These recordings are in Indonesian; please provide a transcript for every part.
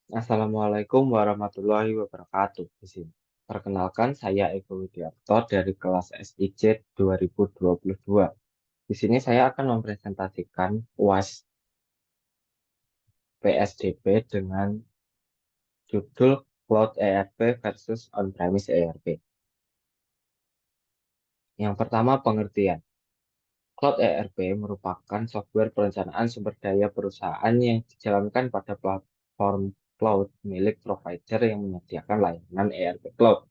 Assalamualaikum warahmatullahi wabarakatuh. Di sini. Perkenalkan, saya Eko Widiarto dari kelas SIC 2022. Di sini saya akan mempresentasikan UAS PSDB dengan judul Cloud ERP versus On-Premise ERP. Yang pertama, pengertian. Cloud ERP merupakan software perencanaan sumber daya perusahaan yang dijalankan pada platform cloud milik provider yang menyediakan layanan ERP Cloud.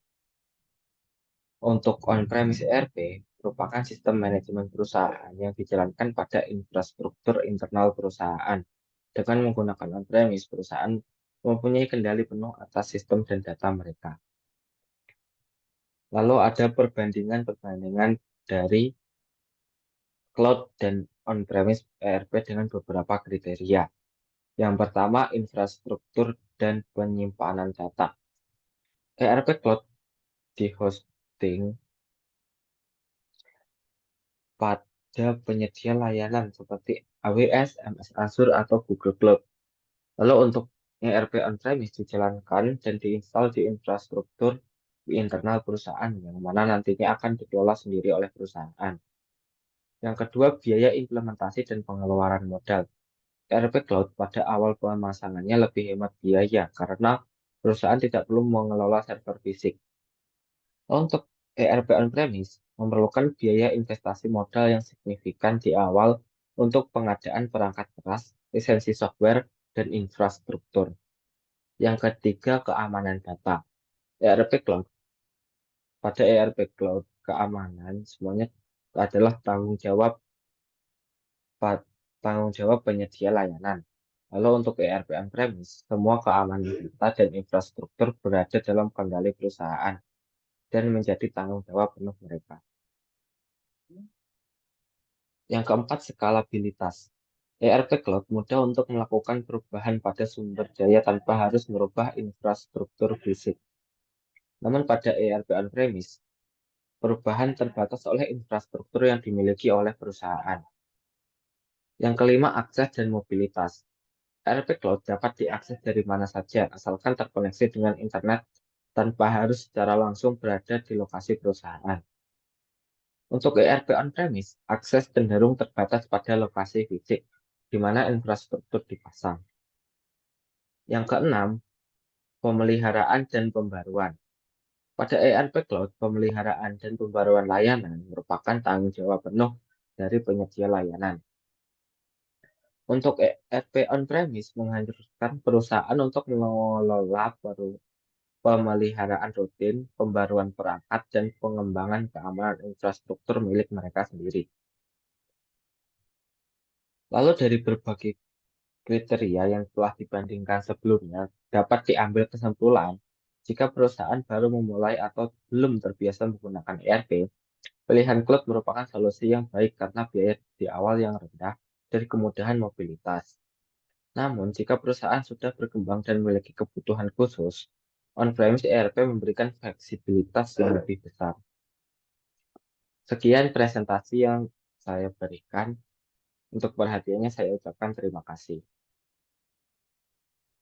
Untuk on-premise ERP merupakan sistem manajemen perusahaan yang dijalankan pada infrastruktur internal perusahaan. Dengan menggunakan on-premise, perusahaan mempunyai kendali penuh atas sistem dan data mereka. Lalu ada perbandingan-perbandingan dari cloud dan on-premise ERP dengan beberapa kriteria. Yang pertama, infrastruktur dan penyimpanan data. ERP cloud di hosting pada penyedia layanan seperti AWS, MS Azure, atau Google Cloud. Lalu untuk ERP on-premise dijalankan dan diinstal di infrastruktur di internal perusahaan yang mana nantinya akan dikelola sendiri oleh perusahaan. Yang kedua, biaya implementasi dan pengeluaran modal. ERP Cloud pada awal pemasangannya lebih hemat biaya karena perusahaan tidak perlu mengelola server fisik. Untuk ERP on-premise memerlukan biaya investasi modal yang signifikan di awal untuk pengadaan perangkat keras, lisensi software, dan infrastruktur. Yang ketiga, keamanan data. ERP Cloud. Pada ERP Cloud, keamanan semuanya adalah tanggung jawab penyedia layanan. Lalu untuk ERP on-premise, semua keamanan data dan infrastruktur berada dalam kendali perusahaan dan menjadi tanggung jawab penuh mereka. Yang keempat, skalabilitas. ERP Cloud mudah untuk melakukan perubahan pada sumber daya tanpa harus merubah infrastruktur fisik. Namun pada ERP on-premise, perubahan terbatas oleh infrastruktur yang dimiliki oleh perusahaan. Yang kelima, akses dan mobilitas. ERP Cloud dapat diakses dari mana saja, asalkan terkoneksi dengan internet tanpa harus secara langsung berada di lokasi perusahaan. Untuk ERP on-premise, akses cenderung terbatas pada lokasi fisik, di mana infrastruktur dipasang. Yang keenam, pemeliharaan dan pembaruan. Pada ERP Cloud, pemeliharaan dan pembaruan layanan merupakan tanggung jawab penuh dari penyedia layanan. Untuk ERP on-premise menghancurkan perusahaan untuk mengelola pemeliharaan rutin, pembaruan perangkat, dan pengembangan keamanan infrastruktur milik mereka sendiri. Lalu dari berbagai kriteria yang telah dibandingkan sebelumnya, dapat diambil kesimpulan jika perusahaan baru memulai atau belum terbiasa menggunakan ERP, pilihan cloud merupakan solusi yang baik karena biaya di awal yang rendah dan kemudahan mobilitas. Namun, jika perusahaan sudah berkembang dan memiliki kebutuhan khusus, on-premise ERP memberikan fleksibilitas yang lebih besar. Sekian presentasi yang saya berikan. Untuk perhatiannya saya ucapkan terima kasih.